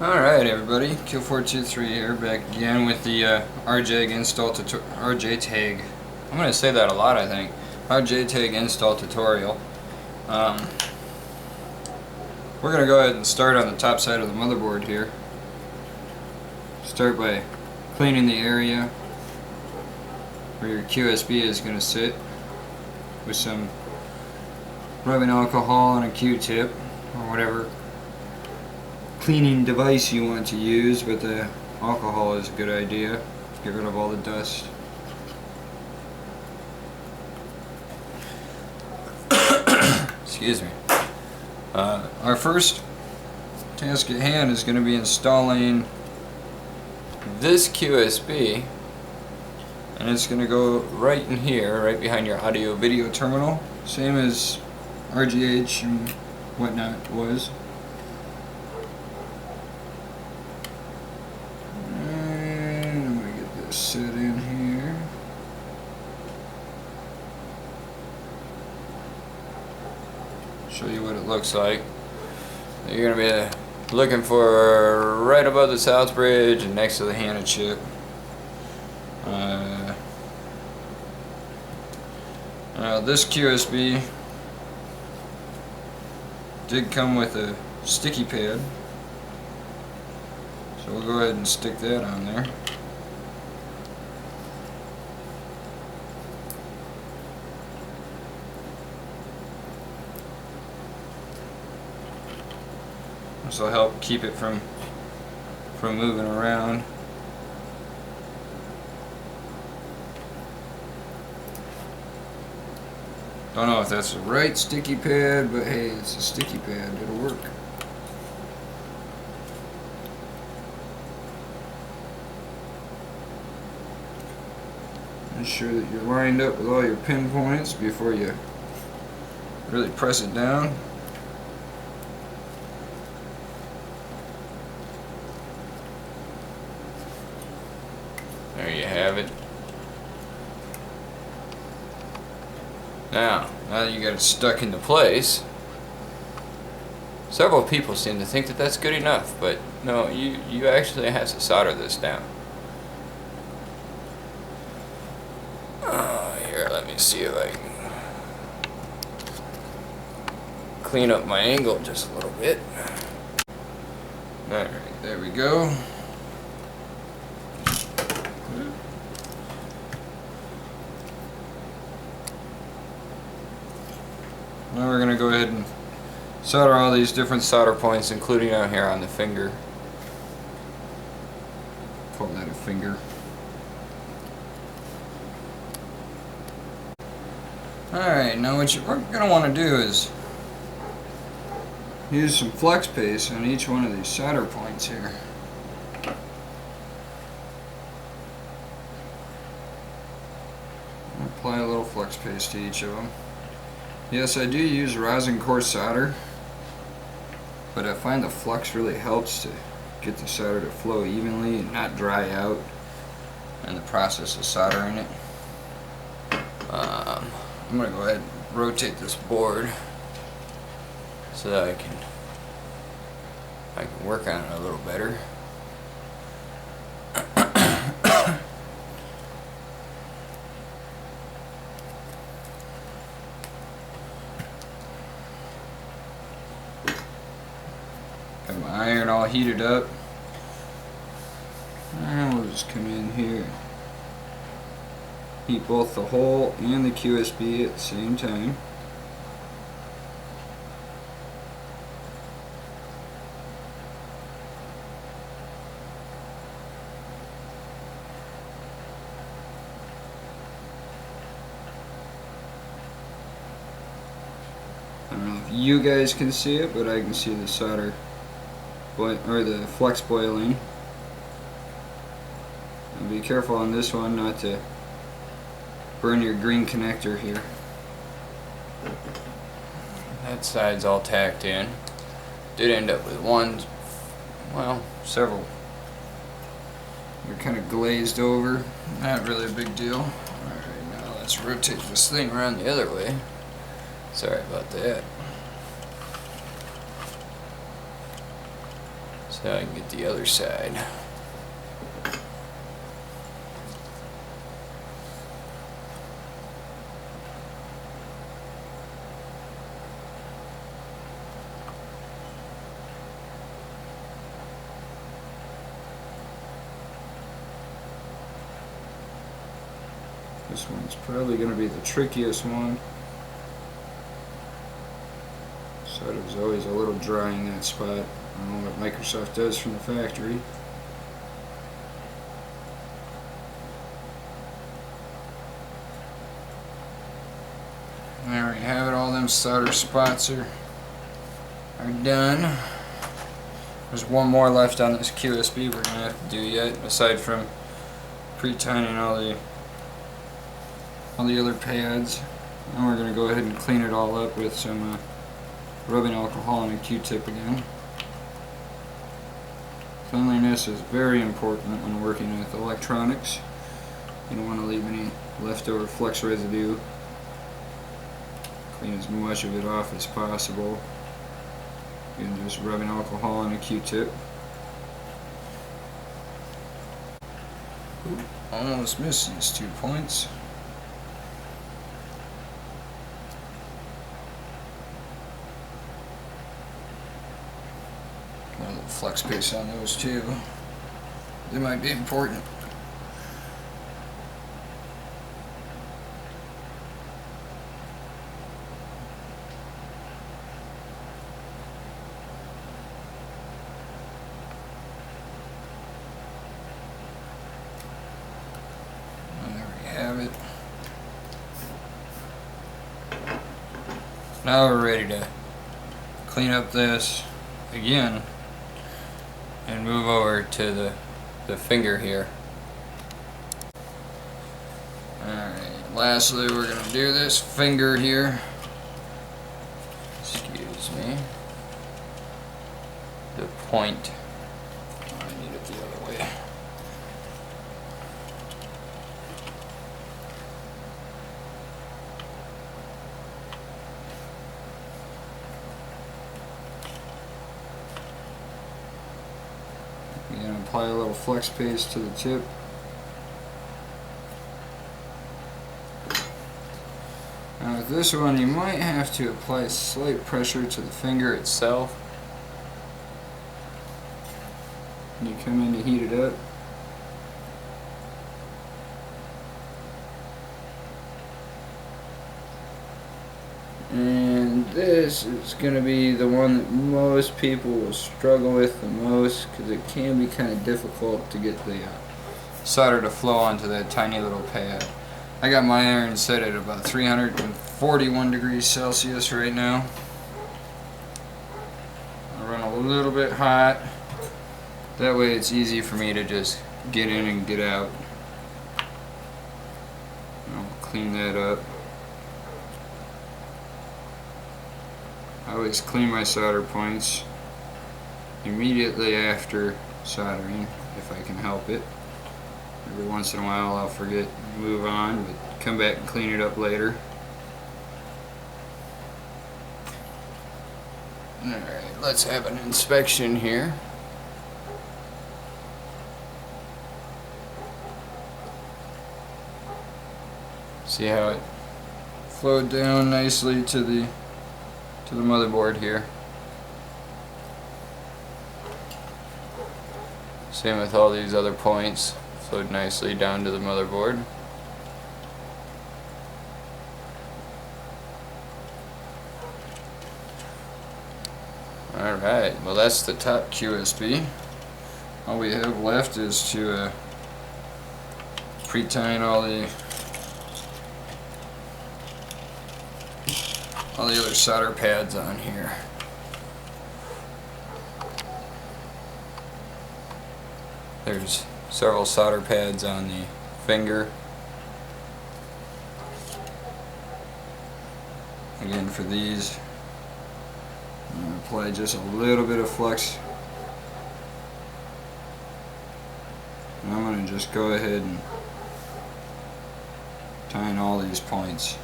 Alright everybody, Q423 here, back again with the R-Jtag install R-Jtag. I'm going to say that a lot, I think. R-Jtag install tutorial. We're going to go ahead and start on the top side of the motherboard here. Start by cleaning the area where your QSB is going to sit with some rubbing alcohol and a Q-tip or whatever cleaning device you want to use, but the alcohol is a good idea. Get rid of all the dust. Excuse me. Our first task at hand is going to be installing this QSB, and it's going to go right in here, right behind your audio video terminal, same as RGH and whatnot was. Set in here. Show you what it looks like. You're going to be looking for right above the south bridge and next to the HANA chip. This QSB did come with a sticky pad, so we'll go ahead and stick that on there. This will help keep it from moving around. Don't know if that's the right sticky pad, but hey, it's a sticky pad. It'll work. Ensure that you're lined up with all your pinpoints before you really press it down. There you have it. Now that you got it stuck into place, several people seem to think that that's good enough, but no, you actually have to solder this down. Here, let me see if I can clean up my angle just a little bit. Alright, there we go. Now we're going to go ahead and solder all these different solder points, including out here on the finger. Call that a finger. Alright, now what you're going to want to do is use some flex paste on each one of these solder points here. Apply a little flex paste to each of them. Yes, I do use rosin core solder, but I find the flux really helps to get the solder to flow evenly and not dry out in the process of soldering it. I'm going to go ahead and rotate this board so that I can work on it a little better. Got my iron all heated up, and we'll just come in here, heat both the hole and the QSB at the same time. I don't know if you guys can see it, but I can see the solder or the flux boiling. And be careful on this one not to burn your green connector here. That side's all tacked in. Did end up with one, well, several. They're kind of glazed over. Not really a big deal. Alright, now let's rotate this thing around the other way. Sorry about that. So I can get the other side. This one's probably going to be the trickiest one. Solder's always a little dry in that spot. I don't know what Microsoft does from the factory. There we have it, all them solder spots are done. There's one more left on this QSB we're going to have to do yet, aside from pre-tining all the other pads. And we're going to go ahead and clean it all up with some rubbing alcohol and a Q-tip again. Cleanliness is very important when working with electronics. You don't want to leave any leftover flux residue. Clean as much of it off as possible. Again, just rubbing alcohol and a Q-tip. Almost missed these 2 points. Got a little flux paste on those too. They might be important. It. Now we're ready to clean up this again and move over to the finger here. Alright, lastly we're going to do this finger here. Excuse me. The point. I need it the other way. You're going to apply a little flex paste to the tip. Now with this one you might have to apply slight pressure to the finger itself. When you come in to heat it up. And this is going to be the one that most people will struggle with the most, because it can be kind of difficult to get the solder to flow onto that tiny little pad. I got my iron set at about 341 degrees Celsius right now. I run a little bit hot. That way it's easy for me to just get in and get out. I'll clean that up. I always clean my solder points immediately after soldering, if I can help it. Every once in a while I'll forget and move on, but come back and clean it up later. Alright, let's have an inspection here. See how it flowed down nicely to the motherboard here. Same with all these other points, flowed nicely down to the motherboard. Alright, well that's the top QSB. All we have left is to pre-tine all the other solder pads on here. There's several solder pads on the finger. Again, for these, I'm going to apply just a little bit of flux. And I'm going to just go ahead and tighten all these points.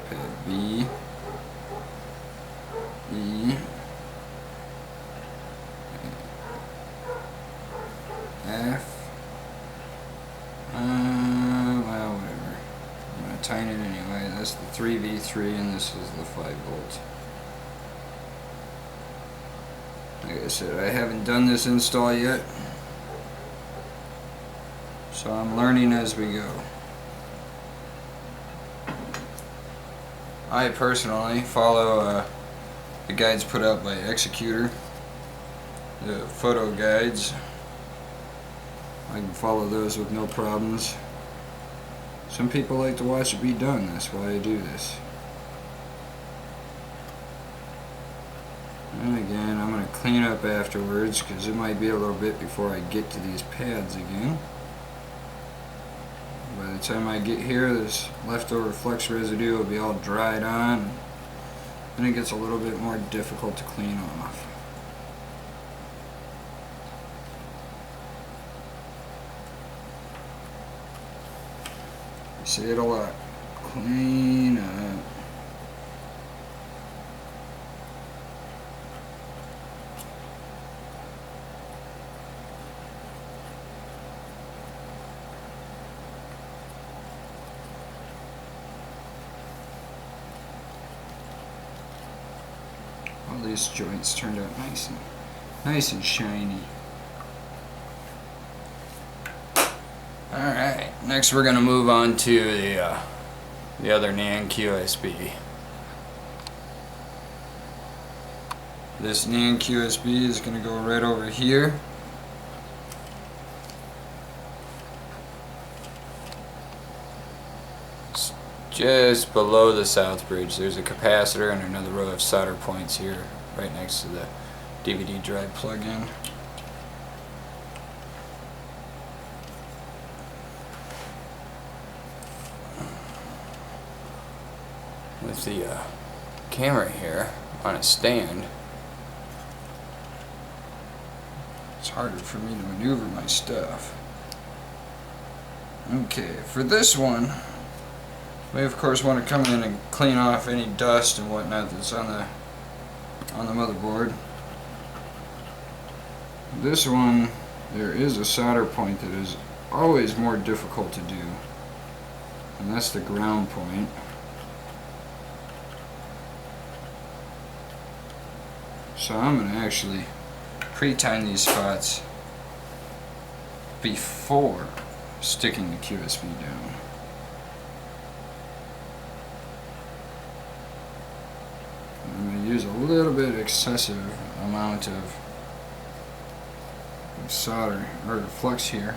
pad B, E, F, well, whatever. I'm going to tighten it anyway. That's the 3V3 and this is the 5V. Like I said, I haven't done this install yet, so I'm learning as we go. I personally follow the guides put out by Xecuter, the photo guides. I can follow those with no problems. Some people like to watch it be done, that's why I do this. And again, I'm going to clean up afterwards because it might be a little bit before I get to these pads again. By the time I get here, this leftover flux residue will be all dried on, and it gets a little bit more difficult to clean off. I say it a lot. Clean up. All these joints turned out nice and shiny. Alright, next we're going to move on to the other NAND QSB. This NAND QSB is going to go right over here. It's just below the south bridge. There's a capacitor and another row of solder points here right next to the DVD drive plug-in. With the camera here on a stand, it's harder for me to maneuver my stuff. Okay, for this one, we of course want to come in and clean off any dust and whatnot that's on the motherboard. This one, there is a solder point that is always more difficult to do, and that's the ground point. So I'm going to actually pre-time these spots before sticking the QSB down. I'm going to use a little bit excessive amount of solder or flux here.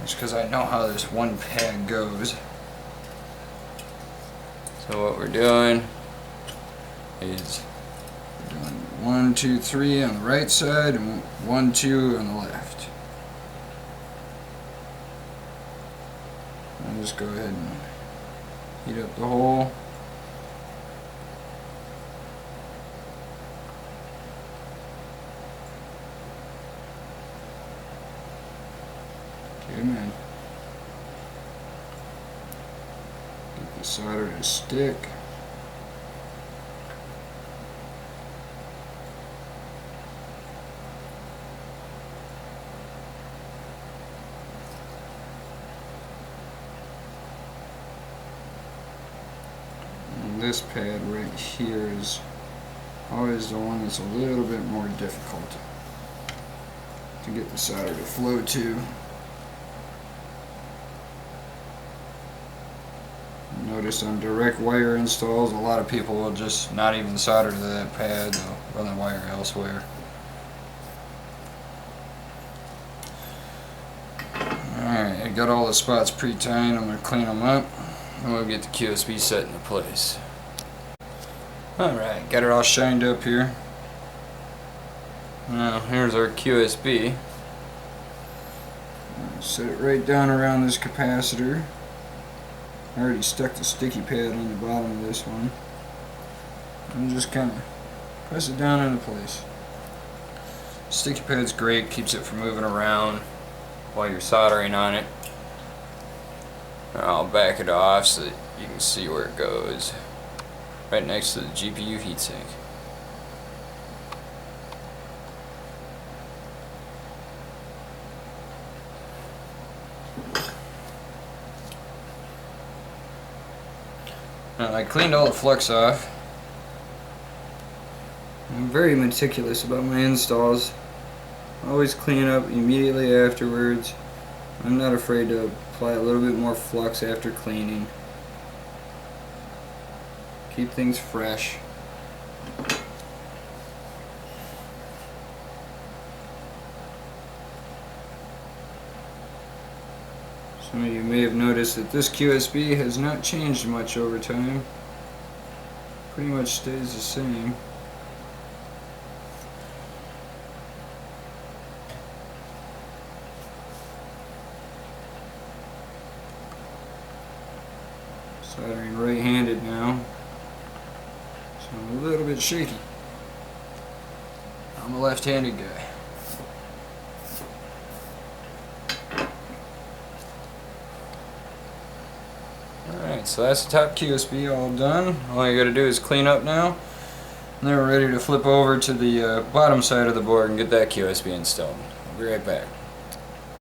Just because I know how this one pad goes. So what we're doing is 1, 2, 3 on the right side and 1, 2 on the left. I'll just go ahead and heat up the hole. Good man. Get the solder to stick. This pad right here is always the one that's a little bit more difficult to get the solder to flow to. Notice on direct wire installs, a lot of people will just not even solder to that pad, they'll run the wire elsewhere. Alright, I got all the spots pre-timed. I'm going to clean them up and we'll get the QSB set into place. Alright, got it all shined up here. Now here's our QSB. Set it right down around this capacitor. I already stuck the sticky pad on the bottom of this one. And just kind of press it down into place. Sticky pad's great, keeps it from moving around while you're soldering on it. I'll back it off so that you can see where it goes. Right next to the GPU heatsink. Now, I cleaned all the flux off. I'm very meticulous about my installs. Always clean up immediately afterwards. I'm not afraid to apply a little bit more flux after cleaning. Keep things fresh. Some of you may have noticed that this QSB has not changed much over time. Pretty much stays the same. Soldering right-handed now, so I'm a little bit shaky. I'm a left-handed guy. Alright, so that's the top QSB all done. All I gotta do is clean up now. And then we're ready to flip over to the bottom side of the board and get that QSB installed. I'll be right back.